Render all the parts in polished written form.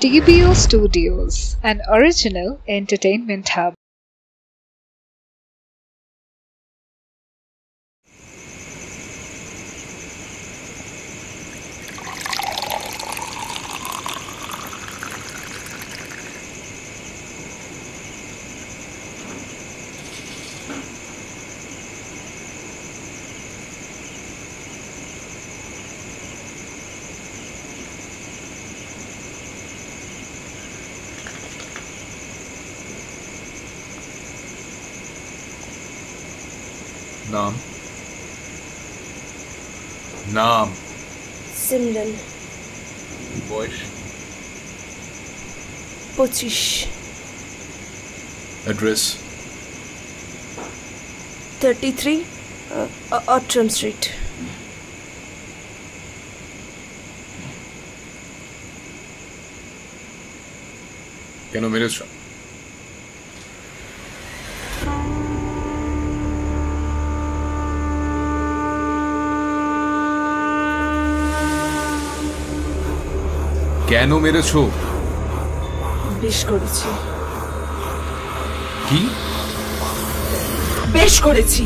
TBO Studios, an original entertainment hub. नाम नाम सिमरन boyish 25 address 33 ऑट्रम street কেন মেরেছ কেন মেরেছো বেশ করেছি কি বেশ করেছি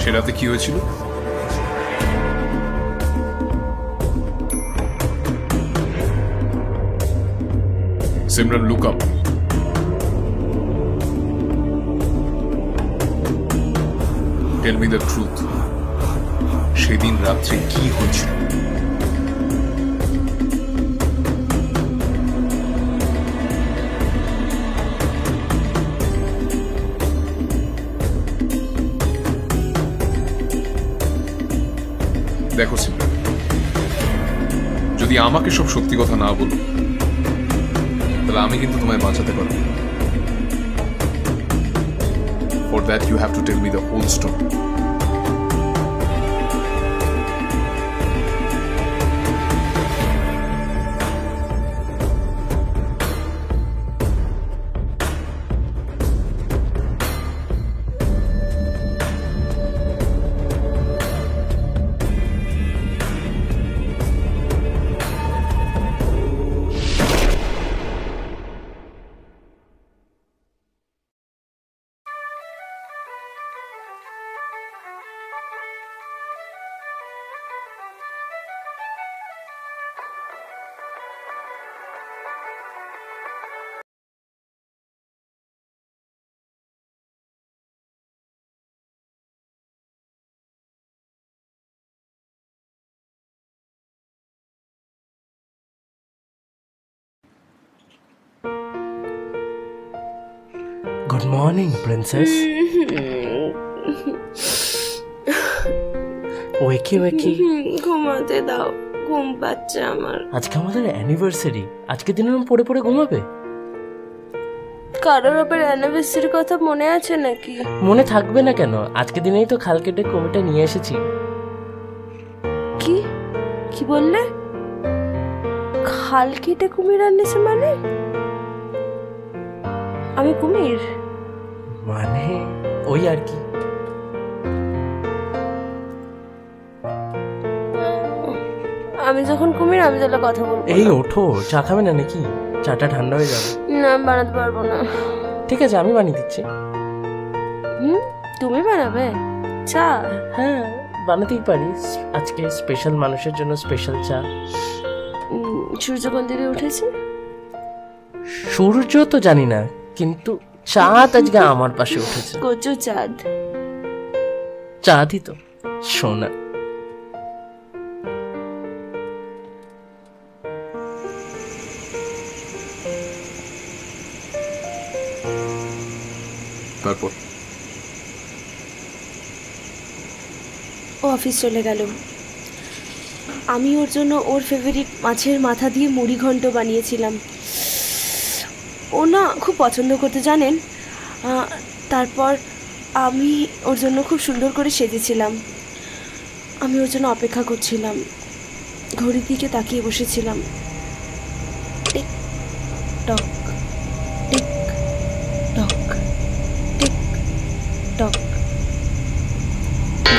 সেরাতে কি হয়েছিল Simran look up tell me the truth সেদিন রাত্রে কি হয়েছিল দেখো সিমরন যদি আমাকে সব সত্যি কথা না বলো তাহলে আমি কিন্তু তোমায় বাঁচাতে পারবো for that you have to tell me the whole story Good morning, princess. Wakey wakey ঘুমাতে দাও ঘুম পাচ্ছে আমার আজকে আমাদের অ্যানিভার্সারি আজকে দিনে পড়ে পড়ে ঘুমাবে কারোর ওপর অ্যানিভার্সারির কথা মনে আছে নাকি মনে থাকবে না কেন আজকে দিনেই তো খাল কেটে কুমিরটা নিয়ে এসেছি কি কি বললে খাল কেটে কুমির আনছে মানে আমি কুমির মানে ওই আর কি আমি যখন কুমির আমি তাহলে কথা বলবো এই ওঠো চা খাবে না নাকি চাটা ঠান্ডা হয়ে যাবে না বানাতে পারবো না ঠিক আছে আমি বানিয়ে দিচ্ছি তুমি বানাবে চা হ্যাঁ বানাতেই পারি আজকে স্পেশাল মানুষের জন্য স্পেশাল চা সূর্য কোন দিকে উঠেছে সূর্য তো জানি না কিন্তু চাঁদ আজকে আমার পাশে উঠেছে কচু চাঁদ চাঁদই তো সোনা তারপর ও অফিস চলে গেল আমি ওর জন্য ওর ফেভারিট মাছের মাথা দিয়ে মুড়ি ঘন্ট বানিয়েছিলাম ও না খুব পছন্দ করতে জানেন তারপর আমি ওর জন্য খুব সুন্দর করে সেজেছিলাম। আমি ওর জন্য অপেক্ষা করছিলাম, ঘড়ির দিকে তাকিয়ে বসেছিলাম। Tick tock, tick tock, tick tock.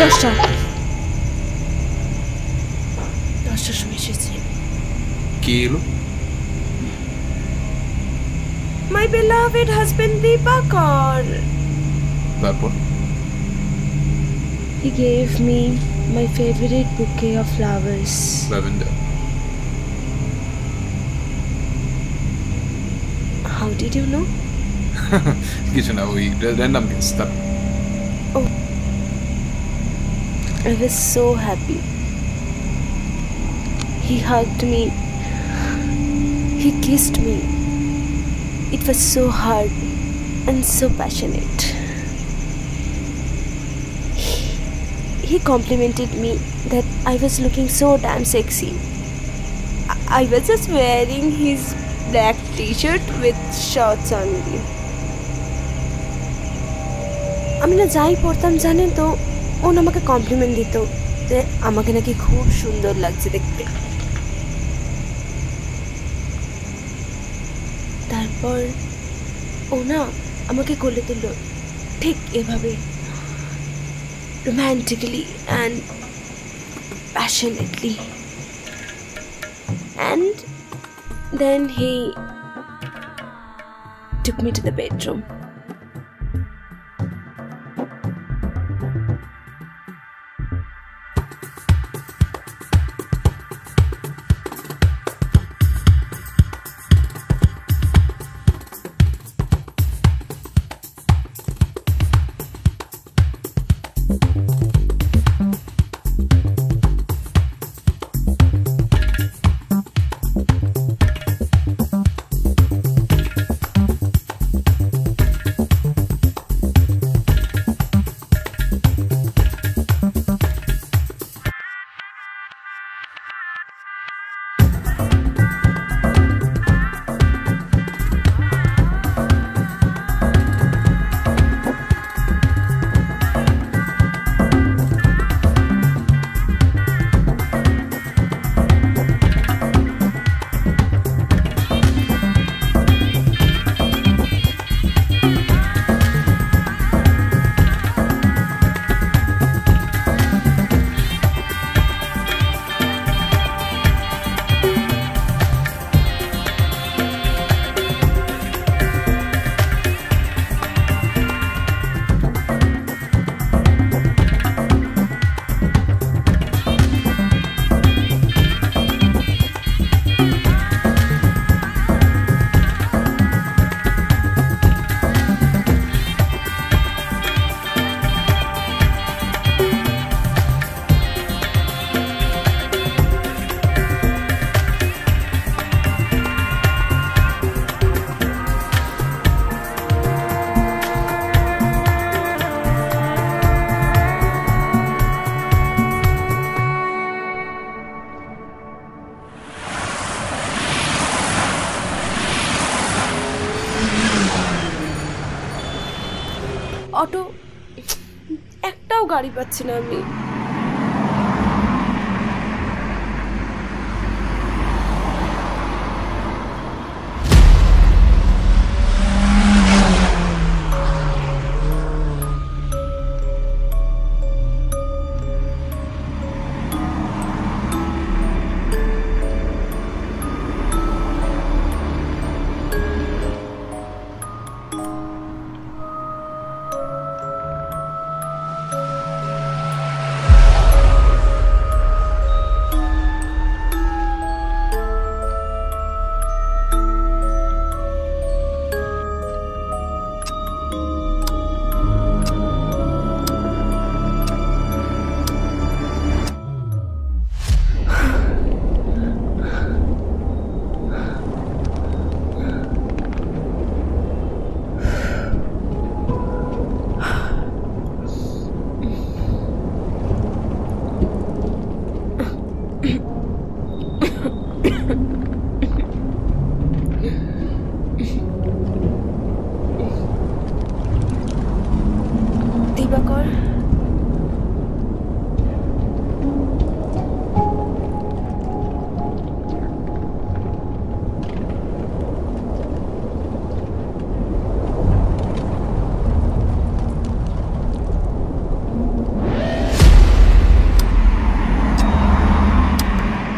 10টার সময় এসেছি। কে এলো? My beloved husband Deepakar. তারপর? He gave me my favorite bouquet of flowers. Lavender. How did you know? কিছু না, ওই র্যান্ডম গেস। তার I was so happy. He hugged me. He kissed me. It was so hard and so passionate. He complimented me that I was looking so damn sexy. I was just wearing his black t-shirt with shorts only. আমি না যাই পড়তাম জানেন তো, ও না আমাকে complement দিত যে আমাকে নাকি খুব সুন্দর লাগছে দেখতে। তারপর ও না আমাকে কোলে তুলল ঠিক এভাবে, romantically and passionately, and then he took me to the bedroom. Auto একটাও গাড়ি পাচ্ছি না আমি। দিবাকর,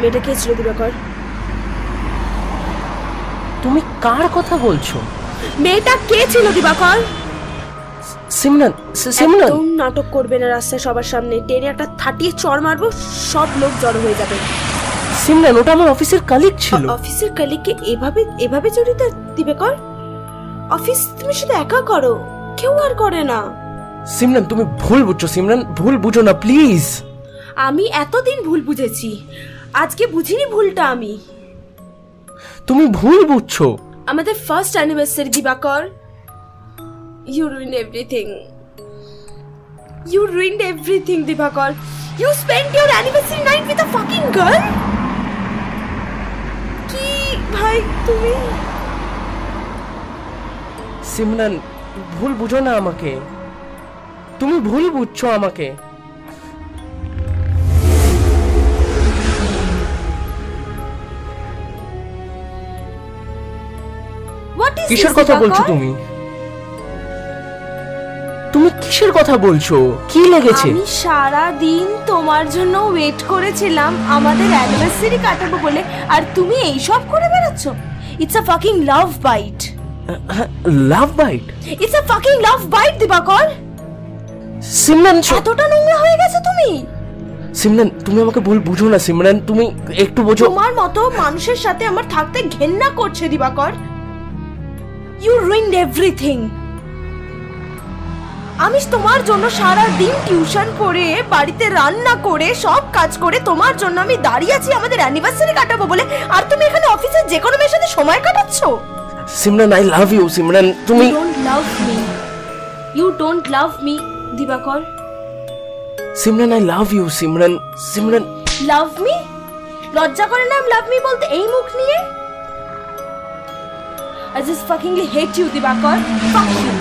মেয়েটা কে ছিল দিবাকর? তুমি কার কথা বলছো? মেয়েটা কে ছিল দিবাকর? সিমরান, সিমরান একদম নাটক করবে না রাস্তায় সবার সামনে। টেনে একটা থাটিয়ে চড় মারবো, সব লোক জড়ো হয়ে যাবে। সিমরান, ওটা আমার অফিসের কলিগ ছিল। অফিসের কলিগকে এভাবে জড়িত দিবাকর? অফিস তুমি শুধু একা করো, কেউ আর করে না। সিমরান তুমি ভুল বুঝছো, সিমরান ভুল বুঝো না প্লিজ। আমি এতদিন ভুল বুঝেছি, আজকে বুঝিনি ভুলটা আমি। তুমি ভুল বুঝছো। আমাদের first anniversary Dibakar, you ruined everything. You ruined everything Dibakar. You spent your anniversary night with a fucking girl. কি ভাই তুমি? সিমরান ভুল বুঝো না আমাকে, তুমি ভুল বুঝছো আমাকে। What is কিসের this, কথা দিবাকর? বলছো তুমি? তুমি কিসের কথা বলছো? কি লেগেছে? আমি সারা দিন তোমার জন্য ওয়েট করেছিলাম আমাদের অ্যানিভার্সারি কাটাবো বলে, আর তুমি এই সব করে বেড়াচ্ছ। It's a fucking love bite. Love bite? It's a fucking love bite দিবাকর। সিমরান এতটা নোংরা হয়ে গেছে তুমি। সিমরান তুমি আমাকে ভুল বুঝো না সিমরান, তুমি একটু বোঝো। তোমার মতো মানুষের সাথে আমার থাকতে ঘেন্না করছে দিবাকর। You ruined everything. আমি তোমার জন্য সারা দিন টিউশন করে, বাড়িতে রান্না করে, সব কাজ করে তোমার জন্য আমি দাঁড়িয়ে আছি আমাদের অ্যানিভার্সারি কাটাবো বলে, আর তুমি এখানে অফিসে যে কোনো মেয়ের সাথে সময় কাটাচ্ছো। Simran I love you Simran. তুমি You don't love me. You don't love me Dibakar. Simran I love you Simran. Simran love me? লজ্জা করে না লাভ মি বলতে এই মুখ নিয়ে? I just fuckingly hate you Dibakar. Fuck you.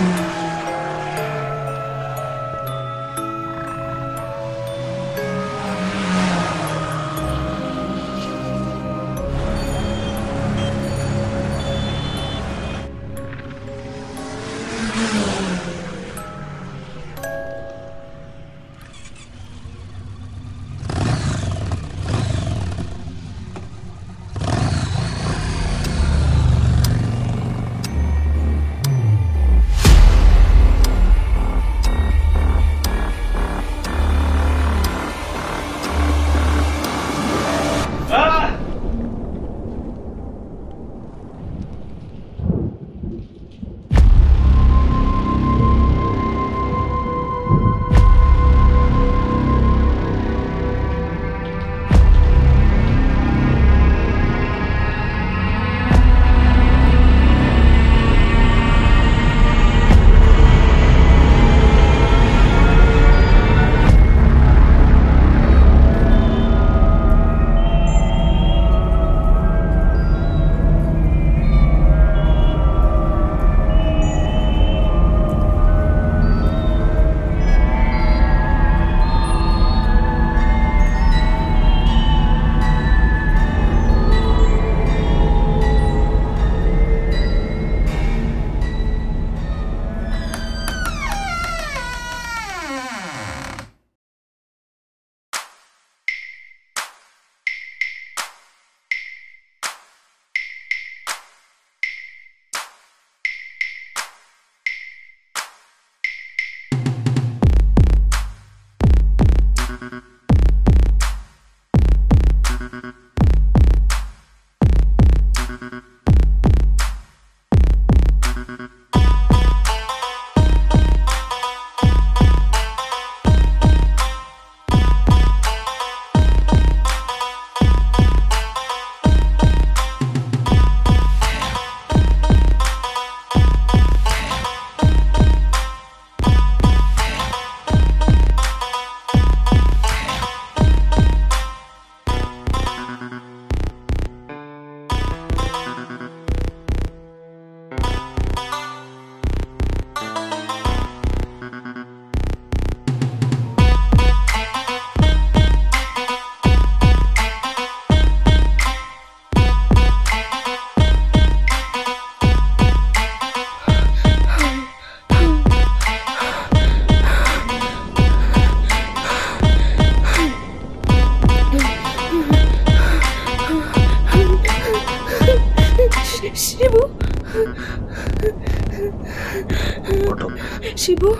Shibu,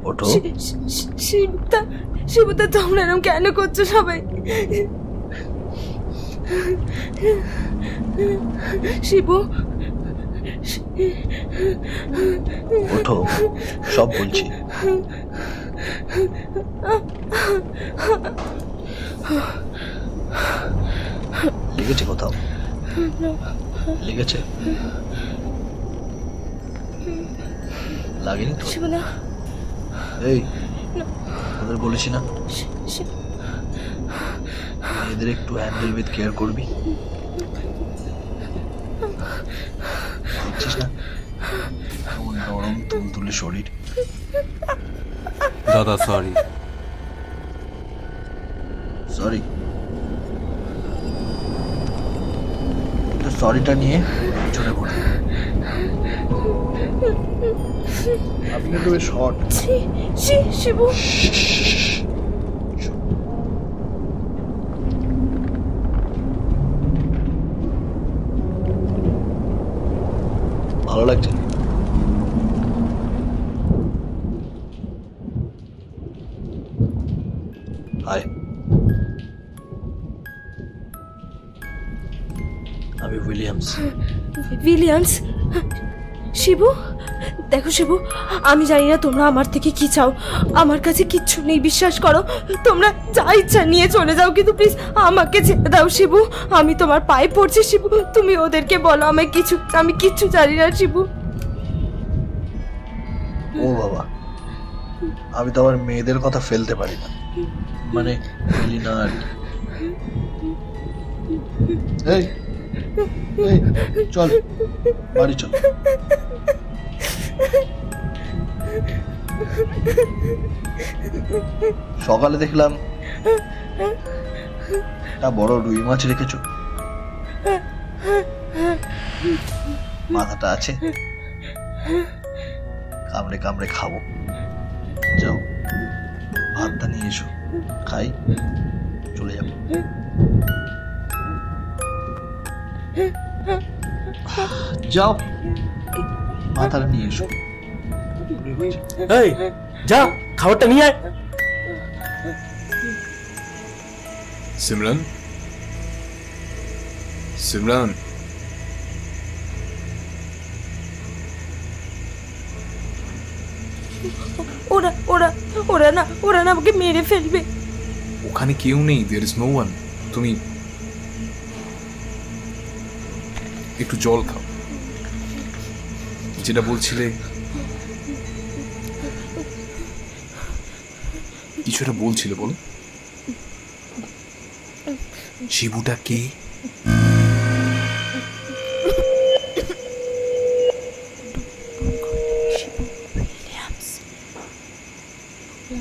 ওঠো। শিবুদা, শিবুদা তোমরা এরকম কেন করছো সবাই? শিবু, ওঠো, সব বলছি। লেগেছে কোথাও? লেগেছে? লাগেনি তো? শিবুদা, এই ওদের বলেছি না এদের একটু হ্যান্ডেল উইথ কেয়ার করবি? দেখছিস না কেমন নরম তুলতুলে শরীর। দাদা সরি। সরি? সরিটা নিয়ে পিছনে ঘুরে। আপনি কিন্তু বেশ হট। শিবু, ভালো লাগছে? হাই, আমি উইলিয়ামস। উইলিয়ামস? শিবু, দেখো শিবু, আমি জানি না তোমরা আমার থেকে কি চাও, আমার কাছে কিচ্ছু নেই, বিশ্বাস করো। তোমরা যা ইচ্ছা নিয়ে চলে যাও, কিন্তু প্লিজ আমাকে ছেড়ে দাও শিবু। আমি তোমার পায়ে পড়ছি শিবু, তুমি ওদেরকে বলো আমি কিচ্ছু জানি না শিবু। ও বাবা, আমি তো আমার মেয়েদের কথা ফেলতে পারি না, মানে ফেলি না আর কি। এই এই চল বাড়ি চল। সকালে দেখলাম একটা বড় রুই মাছ রেখেছ, মাথাটা আছে, কামড়ে কামড়ে খাবো। যাও ভাতটা নিয়ে এসো, খাই, চলে যাবো। যাও মাথাটা নিয়ে এসো। এই যা, খাবারটা নিয়ে আয়। সিমরান, সিমরান, ওরা ওরা ওরা না ওরা না আমাকে মেরে ফেলবে। ওখানে কেউ নেই, দেয়ার ইজ নো ওয়ান। তুমি একটু জল খাও। যেটা বলছিলে, কিছু একটা বলছিলে, বলো। শিবুটা কে?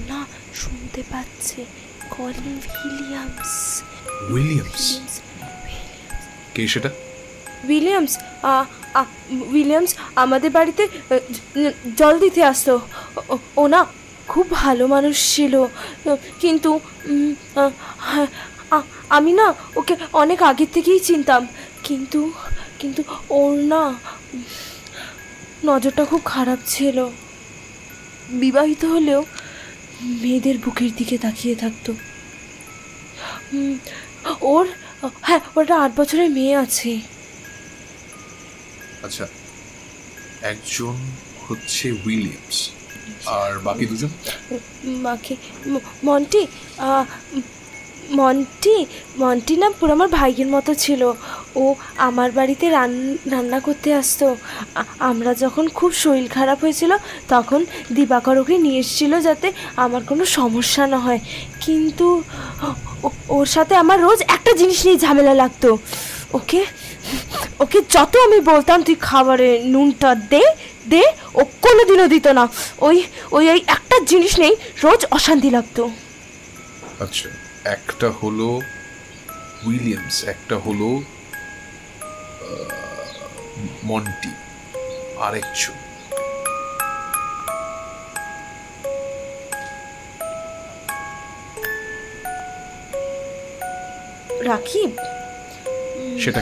না শুনতে পাচ্ছে, কলিং উইলিয়ামস। উইলিয়ামস? কে সেটা? উইলিয়ামস, উইলিয়ামস আমাদের বাড়িতে জল দিতে আসতো। ও না খুব ভালো মানুষ ছিল, কিন্তু আমি না ওকে অনেক আগের থেকেই চিনতাম, কিন্তু কিন্তু ওর না নজরটা খুব খারাপ ছিল। বিবাহিত হলেও মেয়েদের বুকের দিকে তাকিয়ে থাকতো। ওর, হ্যাঁ, ওটা 8 বছরের মেয়ে আছে। আচ্ছা, একজন হচ্ছে উইলিয়ামস, আর বাকি দুজন? বাকি মন্টি, মন্টি মন্টি না পুরো আমার ভাইয়ের মতো ছিল। ও আমার বাড়িতে রান্না করতে আসতো। আমরা যখন খুব শরীর খারাপ হয়েছিল তখন দিবাকর ওকে নিয়ে এসেছিল যাতে আমার কোনো সমস্যা না হয়, কিন্তু ওর সাথে আমার রোজ একটা জিনিস নিয়ে ঝামেলা লাগতো। ওকে ওকে যত আমি বলতাম তুই খাবারে নুনটা দে দে, ও কোনোদিনও দিত না। ওই ওই ওই একটা জিনিস নেই, রোজ অশান্তি লাগতো। আচ্ছা, একটা হলো উইলিয়ামস, একটা হলো মন্টি, আরেকজন রাকিব, সেটা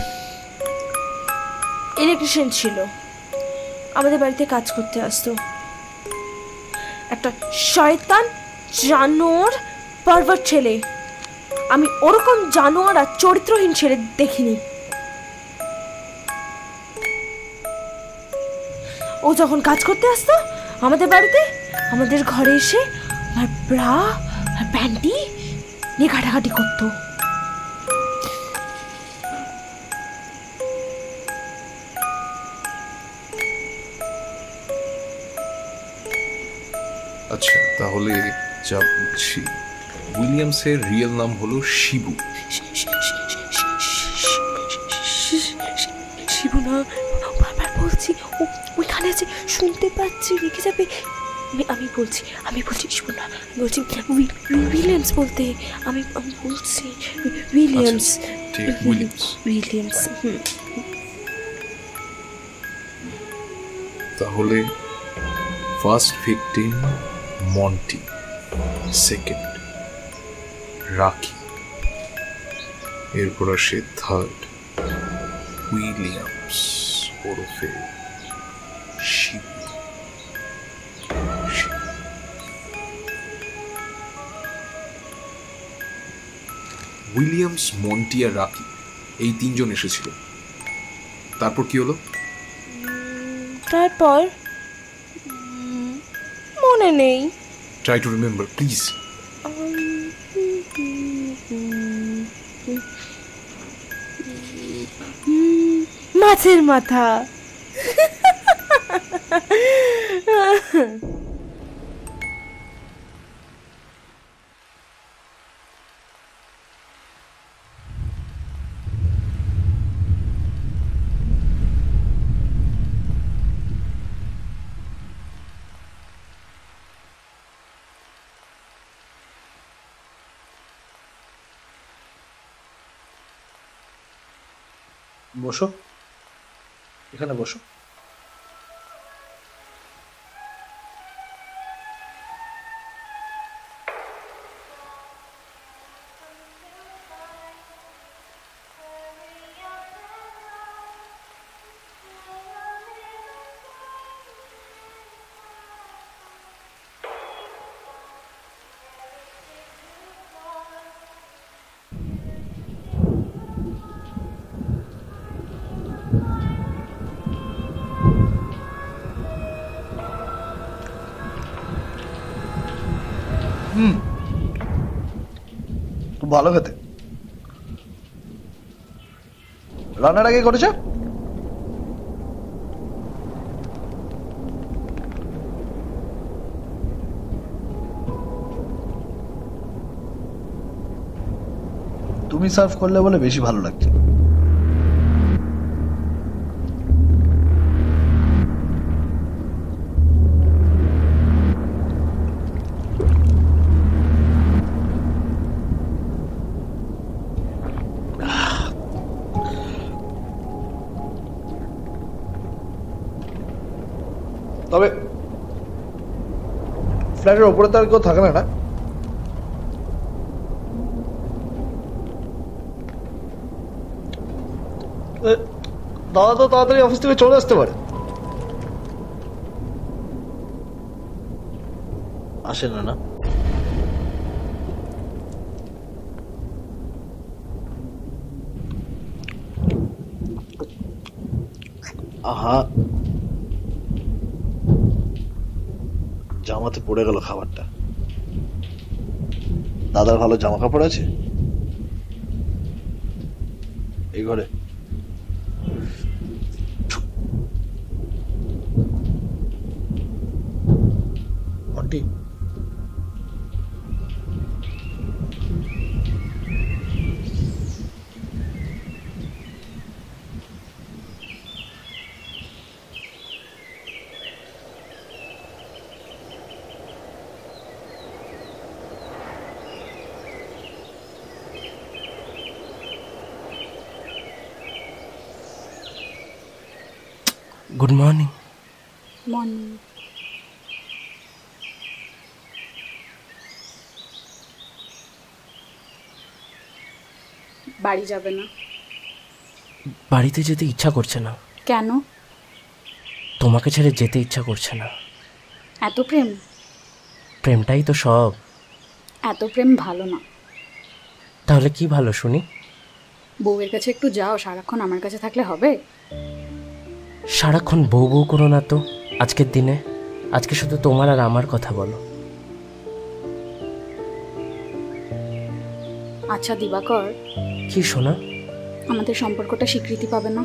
ইলেকট্রিশিয়ান ছিল, আমাদের বাড়িতে কাজ করতে আসতো। একটা শয়তান জানোয়ার পারভার্ট ছেলে। আমি ওরকম জানোয়ার আর চরিত্রহীন ছেলে দেখিনি। ও যখন কাজ করতে আসতো আমাদের বাড়িতে, আমাদের ঘরে এসে আমার ব্রা আর প্যান্টি নিয়ে ঘাটাঘাটি করতো। আচ্ছা, তাহলে যা বুঝছি উইলিয়ামসের রিয়েল নাম হলো শিবু। শিবু না, বারবার বলছি, ওইখানে আছে, শুনতে পাচ্ছি, রেখে যাবে। আমি বলছি শিবু না, বলছি উইলিয়ামস বলতে। আমি বলছি উইলিয়ামস। উইলিয়ামস। তাহলে ফার্স্ট ভিকটিম মন্টি, সেকেন্ড রাকি, এরপর আসে থার্ড উইলিয়ামস ওরফে শিবু। উইলিয়ামস, মন্টি আর রাকি এই তিনজন এসেছিল। তারপর কি হলো? তারপর মনে নেই। Try to remember please. মাছের মাথা। বসো, এখানে বসো। খুব ভালো খেতে। রান্নার আগে করেছে? তুমি সার্ভ করলে বলে বেশি ভালো লাগছে। তবে ফ্ল্যাটের ওপরে তো আর কেউ থাকে না? দাদা তো তাড়াতাড়ি অফিস থেকে চলে আসতে পারে। আসে না? আহা, জামাতে পড়ে গেল খাবারটা। দাদার ভালো জামা কাপড় আছে এই ঘরে? Aunty, good morning. মর্নিং। বাড়ি যাবে না? বাড়িতে যেতে ইচ্ছা করছে না। কেন? তোমাকে ছেড়ে যেতে ইচ্ছা করছে না। এত প্রেম? প্রেমটাই তো সব। এত প্রেম ভালো না। তাহলে কি ভালো শুনি? বউয়ের কাছে একটু যাও, সারাক্ষণ আমার কাছে থাকলে হবে? সারাক্ষণ বউ বউ করো না তো আজকের দিনে। আজকে শুধু তোমার আর আমার কথা বলো। আচ্ছা দিবাকর, কি শোনা? আমাদের সম্পর্কটা স্বীকৃতি পাবে না?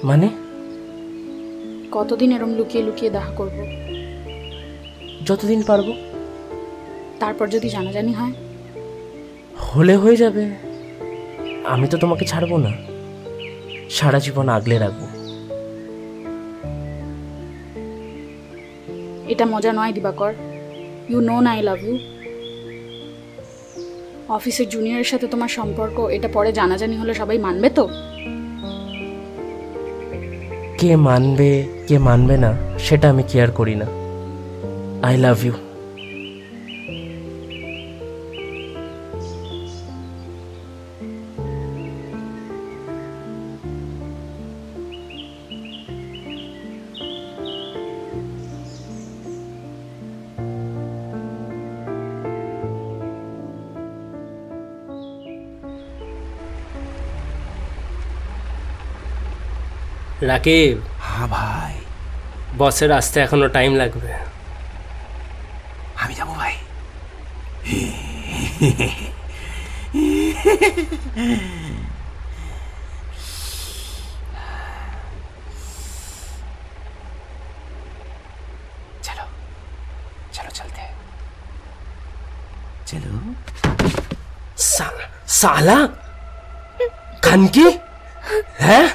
মানে? কতদিন এরম লুকিয়ে লুকিয়ে দেখা করব? যতদিন পারবো। তারপর যদি জানাজানি হয়? হলে হয়ে যাবে, আমি তো তোমাকে ছাড়বো না, সারা জীবন আগলে রাখবো। এটা মজা নয় দিবাকর। ইউ নো না আই লাভ ইউ। অফিসের জুনিয়রের সাথে তোমার সম্পর্ক, এটা পরে জানাজানি হলে সবাই মানবে তো? কে মানবে কে মানবে না সেটা আমি কেয়ার করি না। I love you. রাকিব। হ্যাঁ ভাই। বসের আসতে এখনো টাইম লাগবে। আমি যাবো ভাই। চলো চলো চলতে চলো। সালা খানকি, হ্যাঁ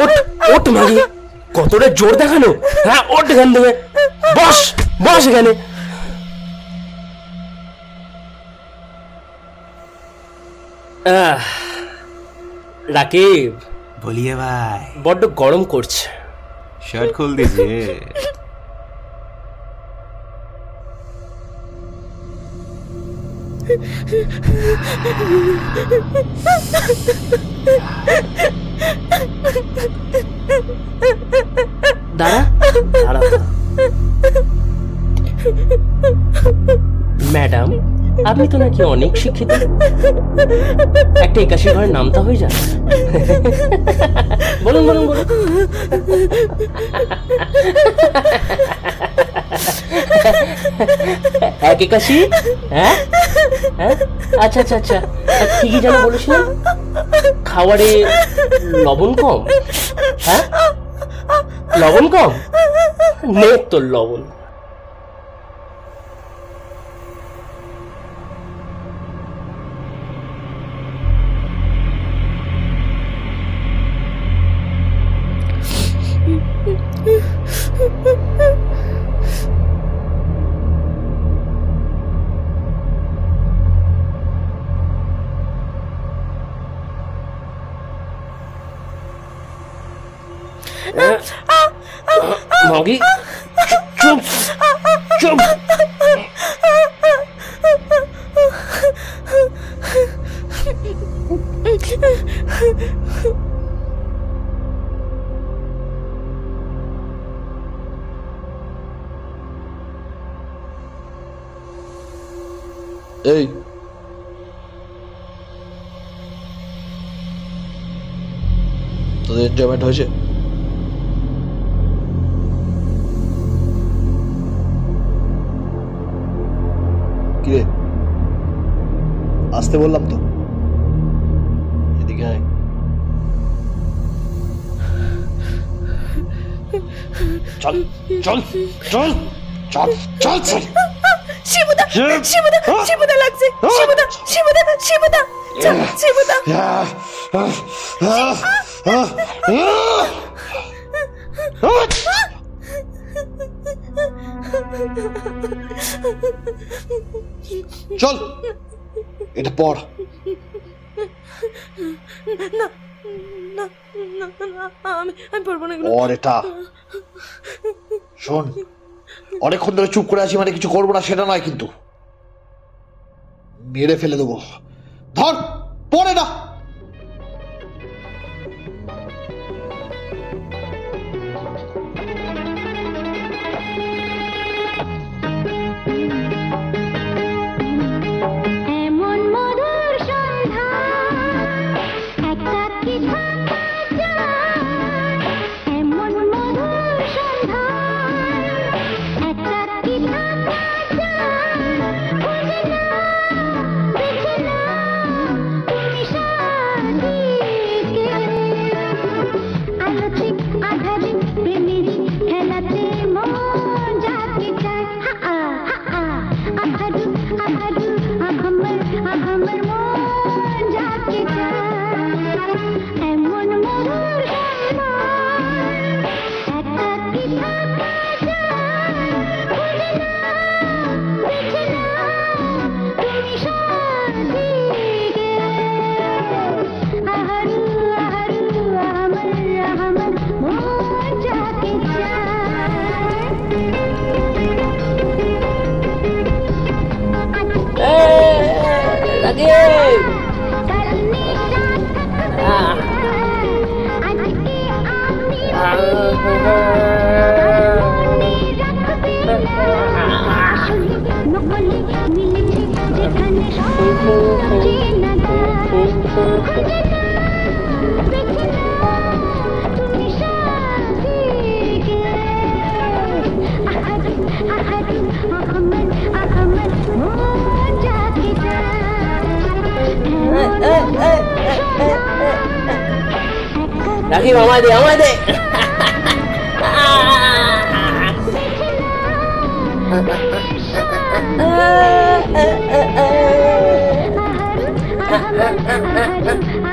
ওট ওট মাগি, কতটা জোর দেখানো। হ্যাঁ ওট এখান থেকে, বস বস এখানে। রাকিব बोलिए भाई। বড্ড গরম করছে। शर्ट खोल दीजिए। দাঁড়া দাঁড়া। ম্যাডাম, আপনি তো নাকি অনেক শিক্ষিত, একটা 81 ঘরের নামতা হয়ে যান। বলুন বলুন বলুন। এক 81? হ্যাঁ হ্যাঁ, আচ্ছা আচ্ছা আচ্ছা, ঠিকই যেন বলেছিলাম, খাবারে লবণ কম। হ্যাঁ লবণ কম, নে তোর লবণ। মগি চুপ চুপ। এই তোদের এনজয়মেন্ট হয়েছে? কিরে আসতে বললাম তো, এদিকে আয়। চল চল চল চল চল চল। শিবুদা শিবুদা শিবুদা লাগছে, শিবুদা শিবুদা শিবুদা শিবুদা। চল এটা পড়। না না না না, আমি পড়বো না। পড় এটা। শোন, অনেকক্ষণ ধরে চুপ করে আছি মানে কিছু করবো না সেটা নয়, কিন্তু মেরে ফেলে দেবো। ধর পড়ে না। এদিকে রাকিব আমায় দে আমায় দে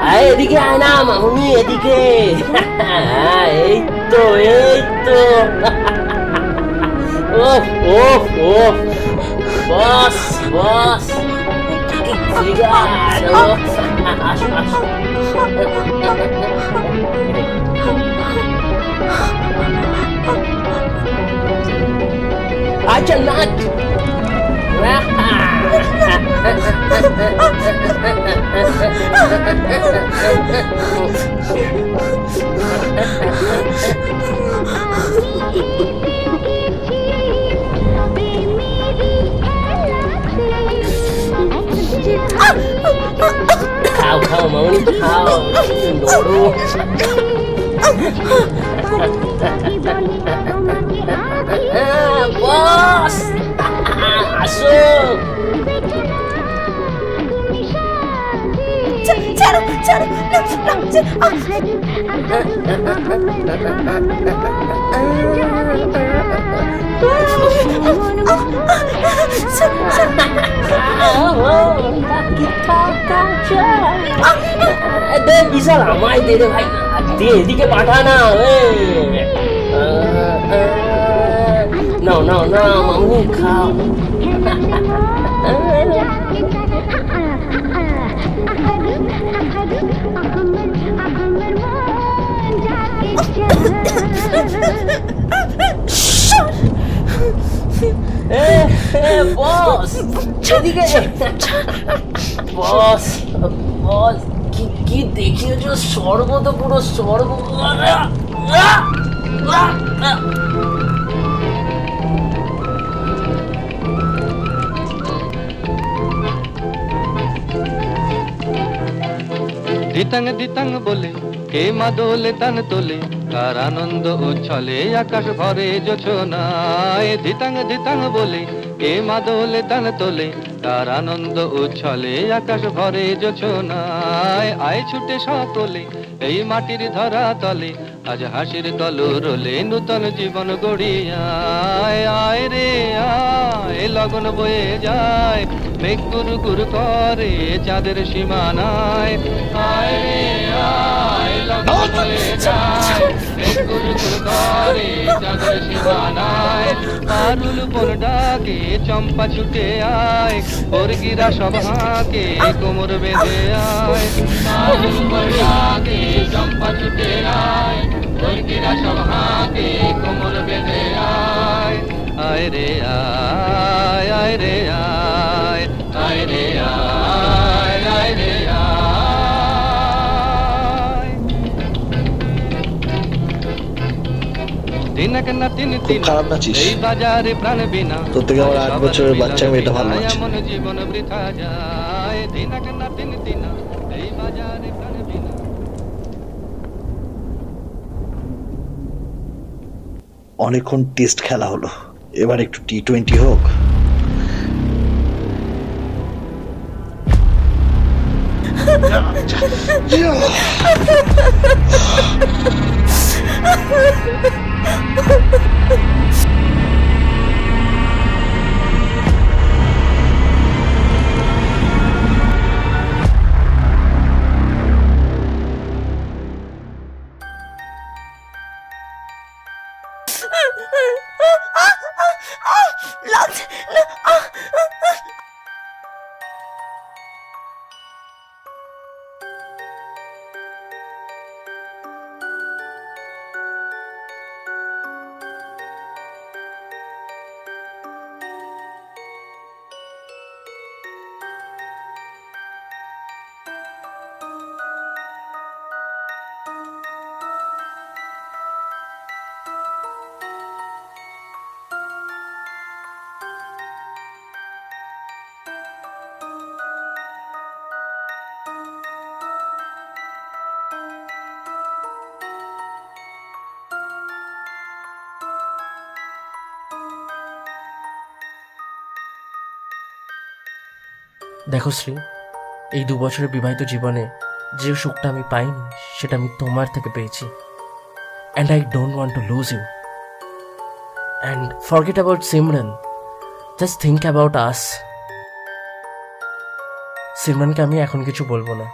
আয় এদিকে আয় না মামুনি এদিকে এই তো ওফ ওফ ওফ বস বস আসুন আসুন আচ্ছা নাচ খাও খাও মামনি খাও নড়ো বস আসো ছাড়ো ছাড়ো দে বিশাল আমায় দে রে ভাই দে এদিকে পাঠা না নাও নাও নাও মামনি খাও বস এদিকে বস বস কি দেখিয়েছো স্বর্গ তো পুরো স্বর্গ দিতাং দিতাং বলে কে মা দোলে তান তোলে কার আনন্দ উচ্ছলে আকাশ ভরে জোছনায় দিতাং দিতাং বলে কে মা দোলে তান তোলে কার আনন্দ উচ্ছলে আকাশ ভরে জোছনায় আয় ছুটে সকলে এই মাটির ধরা তলে আজ হাসির কলরোলে নূতন জীবন গড়িয়ায় আয় রে আয় লগন বয়ে যায় মেঘ গুরু গুরু করে চাঁদের সীমানায় আয় রে আয় লগন বয়ে যায় মেঘ গুরু গুরু করে চাঁদের সীমানায় পারুল বন ডাকে চম্পা ছুটে আয় বর্গিরা সব হাঁকে কোমর বেঁধে আয় পারুল বন ডাকে চম্পা ছুটে আয় বর্গিরা সব হাঁকে কোমর বেঁধে আয় আয় রে আয় আয় রে আয় আয় রে আয় আয় রে আয় দিনক না তিন তিন খারাপ নাচিস। এই বাজারে প্রাণ বিনা তোর থেকে আমার 8 বছরের বাচ্চা মেয়েটা ভালো আছে। এমন জীবন বৃথা যায় দিনক না তিন তিন এই বাজারে প্রাণ বিনা অনেকক্ষণ টেস্ট খেলা হলো, এবার একটু T20 হোক। দেখো শ্রী, এই 2 বছরের বিবাহিত জীবনে যে সুখটা আমি পাইনি সেটা আমি তোমার থেকে পেয়েছি। And I don't want to lose you. And forget about Simran, just think about us. সিমরানকে আমি এখন কিছু বলবো না,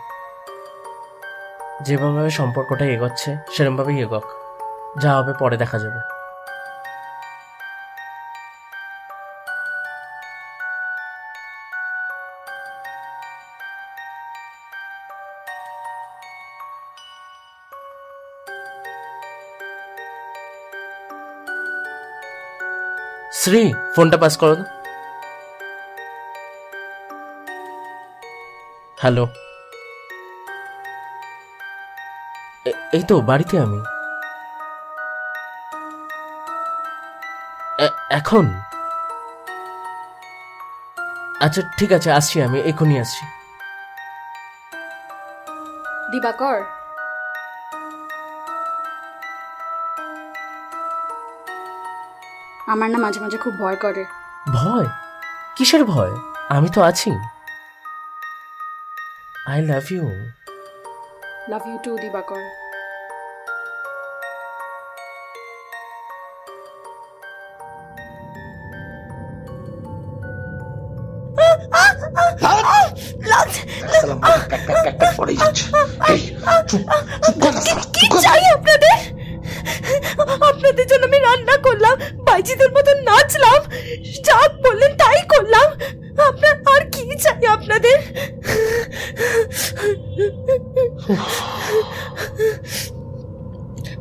যেভাবে সম্পর্কটা এগোচ্ছে সেরকমভাবেই এগোক, যা হবে পরে দেখা যাবে। শ্রী, ফোনটা পাস করো। হ্যালো, এই তো বাড়িতে আমি। এখন? আচ্ছা ঠিক আছে, আসছি, আমি এখনই আসছি। দিবাকর, আমার না মাঝে মাঝে খুব ভয় করে। ভয়? কিসের ভয়? আমি তো আছি। I love you. Love you too Dibakar. আপনাদের জন্য আমি রান্না করলাম, বাইজিদের মতো নাচলাম, যা বললেন তাই করলাম। আপনার আর কি চাই আপনাদের?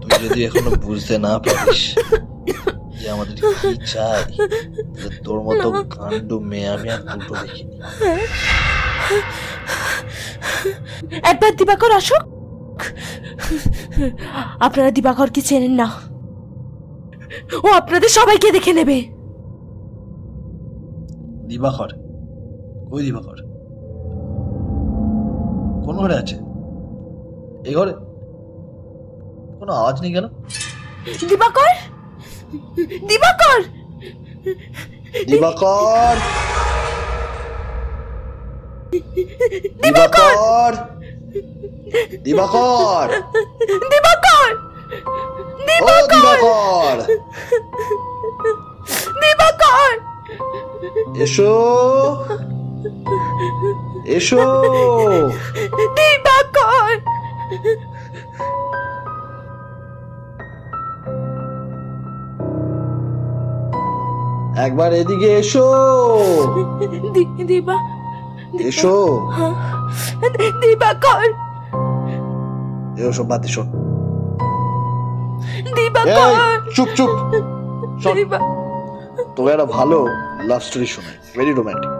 তুই যদি এখনো বুঝতে না পারিস যে আমাদের কি চাই, তোর মতো কাণ্ড মেয়ে আমি আর দুটো দেখিনি। একবার দিবাকর আসুক। আপনারা দিবাকরকে চেনেন না, ও আপনাদের সবাইকে দেখে নেবে। দিবাকর? ওই দিবাকর কোন ঘরে আছে? এই ঘরে কোনো আওয়াজ নেই কেন? দিবাকর, দিবাকর, দিবাকর, দিবাকর, দিবাকর, দিবাকর, ও দিবাকর, দিবাকর, এসো এসো দিবাকর। একবার এদিকে এসো। দিবা, এসো। দিবাকর, এসো বাতি শোন। দিবাকর, চুপ চুপ। দিবা। তোকে একটা ভালো লাভ স্টোরি শোনাই, ভেরি রোম্যান্টিক।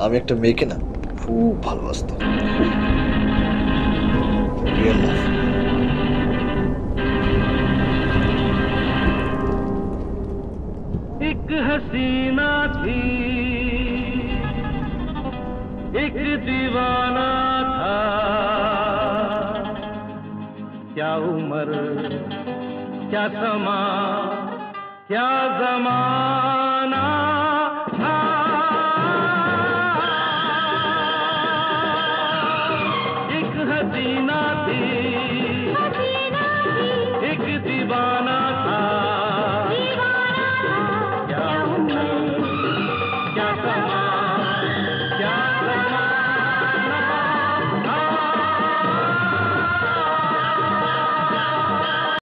আমি একটা মেয়েকে না খুব ভালোবাসতাম, রিয়েল লাভ। एक हसीना थी, एक दीवाना था, क्या उम्र क्या समा क्या जमाना।